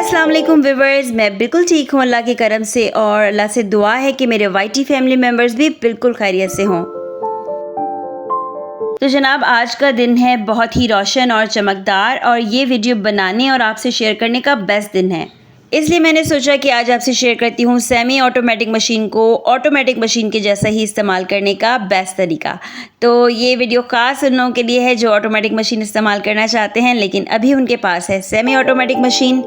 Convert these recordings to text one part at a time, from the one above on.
अस्सलाम वालेकुम व्यूवर्स, मैं बिल्कुल ठीक हूँ अल्लाह के करम से और अल्लाह से दुआ है कि मेरे वाईटी फैमिली मेम्बर्स भी बिल्कुल खैरियत से हों। तो जनाब आज का दिन है बहुत ही रोशन और चमकदार और ये वीडियो बनाने और आपसे शेयर करने का बेस्ट दिन है, इसलिए मैंने सोचा कि आज आपसे शेयर करती हूँ सेमी ऑटोमेटिक मशीन को ऑटोमेटिक मशीन के जैसा ही इस्तेमाल करने का बेस्ट तरीका। तो ये वीडियो ख़ास उन लोगों के लिए है जो ऑटोमेटिक मशीन इस्तेमाल करना चाहते हैं लेकिन अभी उनके पास है सेमी ऑटोमेटिक मशीन।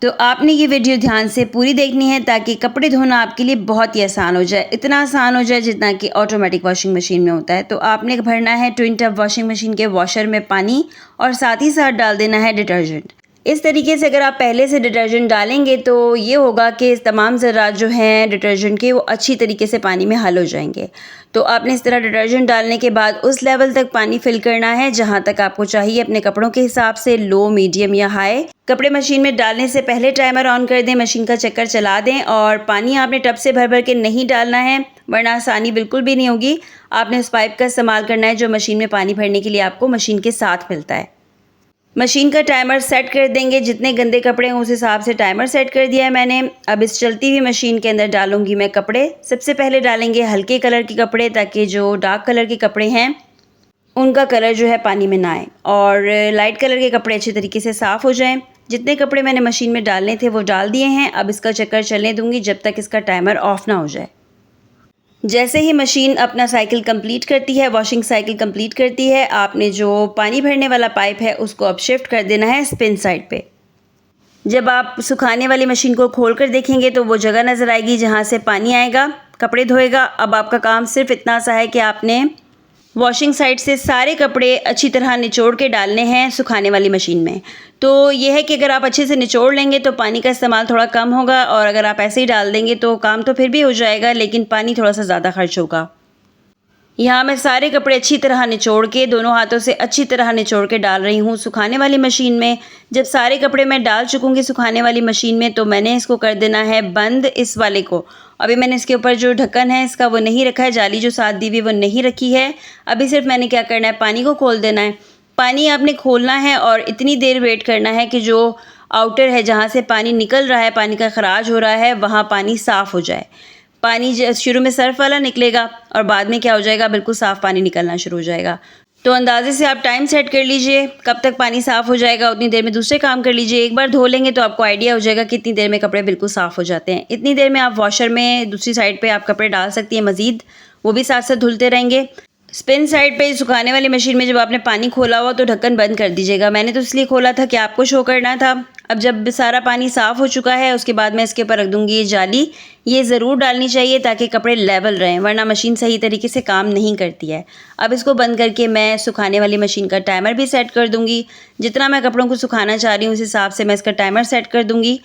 तो आपने ये वीडियो ध्यान से पूरी देखनी है ताकि कपड़े धोना आपके लिए बहुत ही आसान हो जाए, इतना आसान हो जाए जितना कि ऑटोमेटिक वॉशिंग मशीन में होता है। तो आपने भरना है ट्विन टब वॉशिंग मशीन के वॉशर में पानी और साथ ही साथ डाल देना है डिटर्जेंट। इस तरीके से अगर आप पहले से डिटर्जेंट डालेंगे तो ये होगा कि तमाम ज़रात जो हैं डिटर्जेंट के वो अच्छी तरीके से पानी में हल हो जाएंगे। तो आपने इस तरह डिटर्जेंट डालने के बाद उस लेवल तक पानी फिल करना है जहाँ तक आपको चाहिए अपने कपड़ों के हिसाब से, लो, मीडियम या हाई। कपड़े मशीन में डालने से पहले टाइमर ऑन कर दें, मशीन का चक्कर चला दें और पानी आपने टब से भर भर के नहीं डालना है वरना आसानी बिल्कुल भी नहीं होगी। आपने उस पाइप का इस्तेमाल करना है जो मशीन में पानी भरने के लिए आपको मशीन के साथ मिलता है। मशीन का टाइमर सेट कर देंगे, जितने गंदे कपड़े हैं उस हिसाब से टाइमर सेट कर दिया है मैंने। अब इस चलती हुई मशीन के अंदर डालूंगी मैं कपड़े। सबसे पहले डालेंगे हल्के कलर के कपड़े ताकि जो डार्क कलर के कपड़े हैं उनका कलर जो है पानी में ना आए और लाइट कलर के कपड़े अच्छे तरीके से साफ़ हो जाएं। जितने कपड़े मैंने मशीन में डालने थे वो डाल दिए हैं। अब इसका चक्कर चलने दूंगी जब तक इसका टाइमर ऑफ ना हो जाए। जैसे ही मशीन अपना साइकिल कंप्लीट करती है, वॉशिंग साइकिल कंप्लीट करती है, आपने जो पानी भरने वाला पाइप है उसको अब शिफ्ट कर देना है स्पिन साइड पे। जब आप सुखाने वाली मशीन को खोल कर देखेंगे तो वो जगह नज़र आएगी जहाँ से पानी आएगा, कपड़े धोएगा। अब आपका काम सिर्फ इतना सा है कि आपने वॉशिंग साइड से सारे कपड़े अच्छी तरह निचोड़ के डालने हैं सुखाने वाली मशीन में। तो ये है कि अगर आप अच्छे से निचोड़ लेंगे तो पानी का इस्तेमाल थोड़ा कम होगा और अगर आप ऐसे ही डाल देंगे तो काम तो फिर भी हो जाएगा लेकिन पानी थोड़ा सा ज़्यादा खर्च होगा। यहाँ मैं सारे कपड़े अच्छी तरह निचोड़ के दोनों हाथों से अच्छी तरह निचोड़ के डाल रही हूँ सुखाने वाली मशीन में। जब सारे कपड़े मैं डाल चुकूँगी सुखाने वाली मशीन में तो मैंने इसको कर देना है बंद, इस वाले को। अभी मैंने इसके ऊपर जो ढक्कन है इसका वो नहीं रखा है, जाली जो साथ दी हुई वो नहीं रखी है। अभी सिर्फ मैंने क्या करना है, पानी को खोल देना है। पानी आपने खोलना है और इतनी देर वेट करना है कि जो आउटर है जहाँ से पानी निकल रहा है, पानी का खराज हो रहा है, वहाँ पानी साफ़ हो जाए। पानी शुरू में सर्फ वाला निकलेगा और बाद में क्या हो जाएगा, बिल्कुल साफ़ पानी निकलना शुरू हो जाएगा। तो अंदाजे से आप टाइम सेट कर लीजिए कब तक पानी साफ़ हो जाएगा, उतनी देर में दूसरे काम कर लीजिए। एक बार धो लेंगे तो आपको आइडिया हो जाएगा कि कितनी देर में कपड़े बिल्कुल साफ़ हो जाते हैं। इतनी देर में आप वॉशर में दूसरी साइड पे आप कपड़े डाल सकती हैं मज़ीद, वो भी साथ साथ धुलते रहेंगे। स्पिन साइड पे सुखाने वाली मशीन में जब आपने पानी खोला हुआ तो ढक्कन बंद कर दीजिएगा। मैंने तो इसलिए खोला था कि आपको शो करना था। अब जब सारा पानी साफ़ हो चुका है उसके बाद मैं इसके ऊपर रख दूँगी ये जाली। ये ज़रूर डालनी चाहिए ताकि कपड़े लेवल रहें वरना मशीन सही तरीके से काम नहीं करती है। अब इसको बंद करके मैं सुखाने वाली मशीन का टाइमर भी सेट कर दूँगी। जितना मैं कपड़ों को सुखाना चाह रही हूँ उस हिसाब से मैं इसका टाइमर सेट कर दूँगी।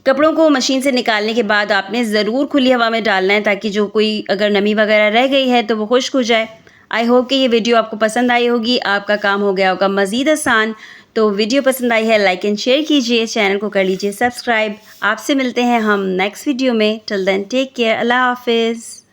कपड़ों को मशीन से निकालने के बाद आपने ज़रूर खुली हवा में डालना है ताकि जो कोई अगर नमी वगैरह रह गई है तो वो खुश्क हो जाए। आई होप कि ये वीडियो आपको पसंद आई होगी, आपका काम हो गया होगा मज़ीद आसान। तो वीडियो पसंद आई है लाइक एंड शेयर कीजिए, चैनल को कर लीजिए सब्सक्राइब। आपसे मिलते हैं हम नेक्स्ट वीडियो में। टिल देन टेक केयर, अल्लाह हाफिज़।